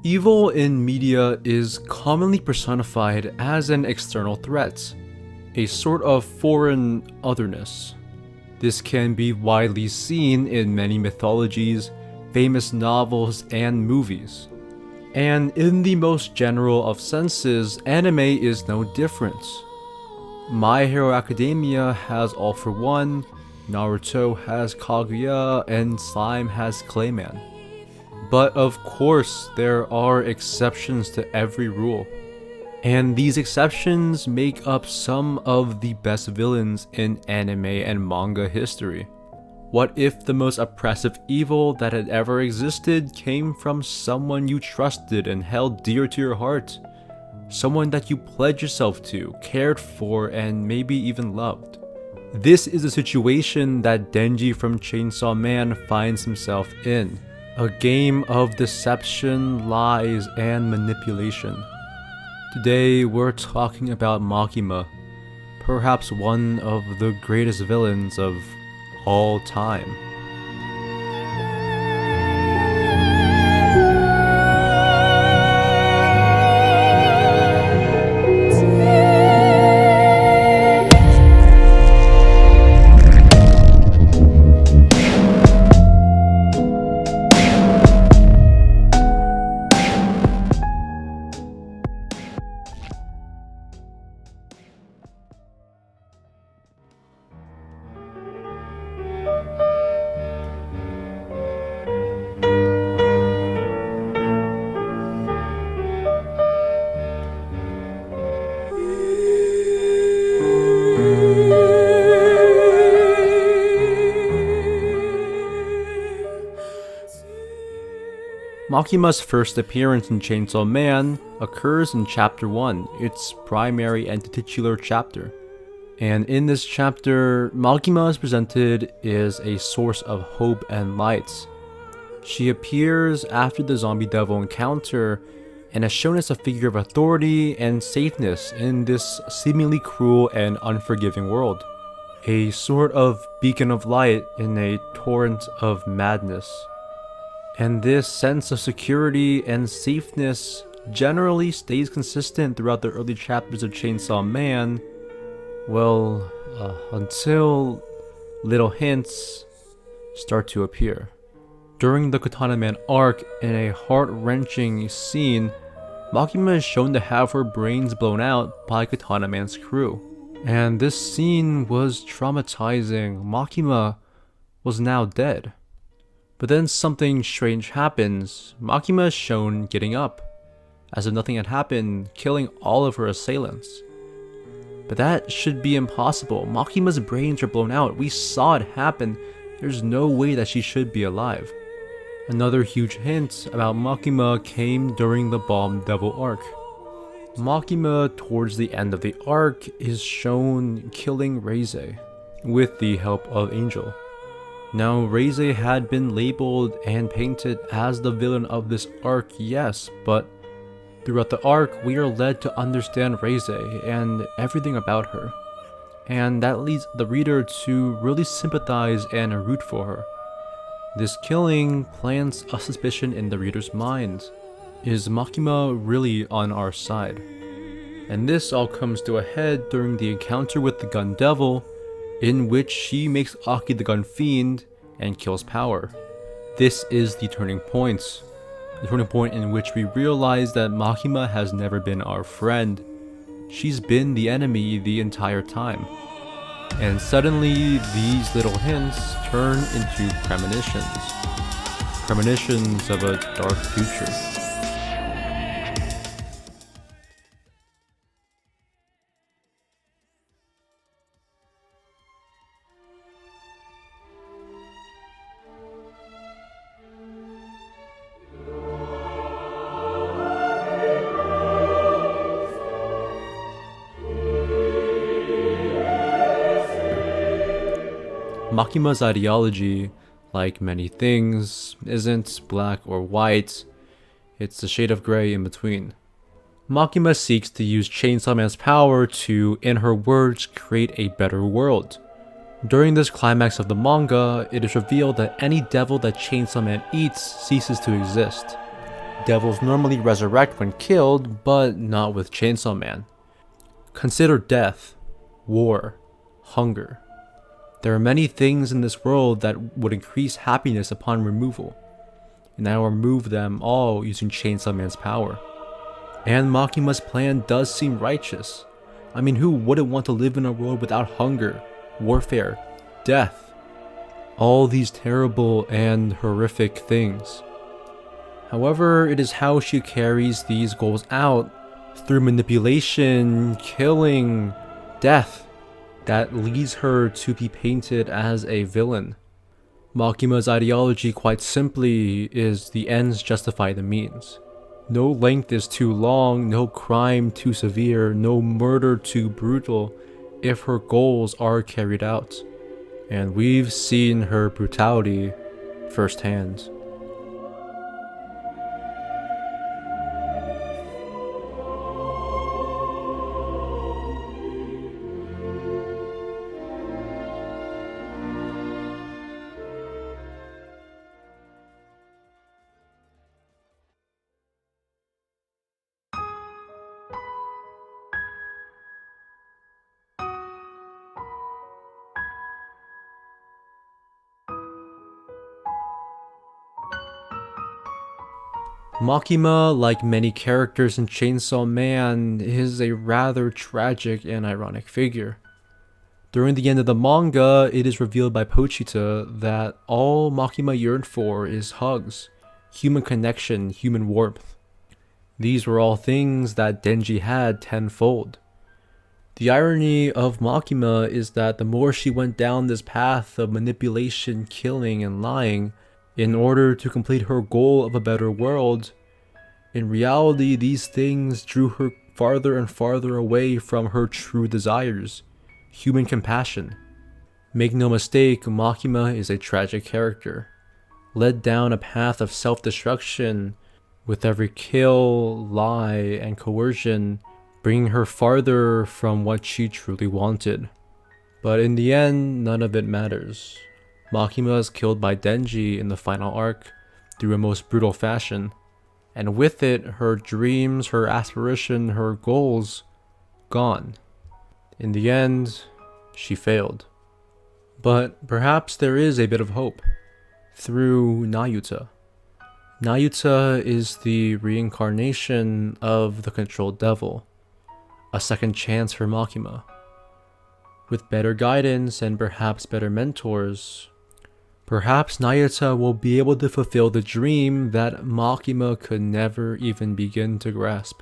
Evil in media is commonly personified as an external threat, a sort of foreign otherness. This can be widely seen in many mythologies, famous novels, and movies. And in the most general of senses, anime is no different. My Hero Academia has All for One, Naruto has Kaguya, and Slime has Clayman. But of course, there are exceptions to every rule. And these exceptions make up some of the best villains in anime and manga history. What if the most oppressive evil that had ever existed came from someone you trusted and held dear to your heart? Someone that you pledged yourself to, cared for, and maybe even loved. This is a situation that Denji from Chainsaw Man finds himself in. A game of deception, lies, and manipulation. Today we're talking about Makima, perhaps one of the greatest villains of all time. Makima's first appearance in Chainsaw Man occurs in Chapter 1, its primary and titular chapter. And in this chapter, Makima is presented as a source of hope and light. She appears after the zombie devil encounter and is shown as a figure of authority and safeness in this seemingly cruel and unforgiving world. A sort of beacon of light in a torrent of madness. And this sense of security and safeness generally stays consistent throughout the early chapters of Chainsaw Man, until little hints start to appear. During the Katana Man arc, in a heart-wrenching scene, Makima is shown to have her brains blown out by Katana Man's crew. And this scene was traumatizing. Makima was now dead. But then something strange happens. Makima is shown getting up, as if nothing had happened, killing all of her assailants. But that should be impossible. Makima's brains are blown out. We saw it happen. There's no way that she should be alive. Another huge hint about Makima came during the Bomb Devil arc. Makima, towards the end of the arc, is shown killing Reize with the help of Angel. Now, Reize had been labeled and painted as the villain of this arc, yes, but throughout the arc, we are led to understand Reize and everything about her. And that leads the reader to really sympathize and root for her. This killing plants a suspicion in the reader's mind. Is Makima really on our side? And this all comes to a head during the encounter with the Gun Devil, in which she makes Aki the Gun Fiend and kills Power. This is the turning point in which we realize that Makima has never been our friend. She's been the enemy the entire time. And suddenly, these little hints turn into premonitions. Premonitions of a dark future. Makima's ideology, like many things, isn't black or white, it's a shade of gray in between. Makima seeks to use Chainsaw Man's power to, in her words, create a better world. During this climax of the manga, it is revealed that any devil that Chainsaw Man eats ceases to exist. Devils normally resurrect when killed, but not with Chainsaw Man. Consider death, war, hunger. There are many things in this world that would increase happiness upon removal, and I will remove them all using Chainsaw Man's power. And Makima's plan does seem righteous. I mean, who wouldn't want to live in a world without hunger, warfare, death? All these terrible and horrific things. However, it is how she carries these goals out through manipulation, killing, death, that leads her to be painted as a villain. Makima's ideology, quite simply, is the ends justify the means. No length is too long, no crime too severe, no murder too brutal if her goals are carried out. And we've seen her brutality firsthand. Makima, like many characters in Chainsaw Man, is a rather tragic and ironic figure. During the end of the manga, it is revealed by Pochita that all Makima yearned for is hugs, human connection, human warmth. These were all things that Denji had tenfold. The irony of Makima is that the more she went down this path of manipulation, killing, and lying, in order to complete her goal of a better world, in reality these things drew her farther and farther away from her true desires, human compassion. Make no mistake, Makima is a tragic character, led down a path of self-destruction, with every kill, lie, and coercion bringing her farther from what she truly wanted. But in the end, none of it matters. Makima is killed by Denji in the final arc through a most brutal fashion, and with it, her dreams, her aspiration, her goals, gone. In the end, she failed. But perhaps there is a bit of hope through Nayuta. Nayuta is the reincarnation of the controlled devil, a second chance for Makima. With better guidance and perhaps better mentors, perhaps Nayuta will be able to fulfill the dream that Makima could never even begin to grasp.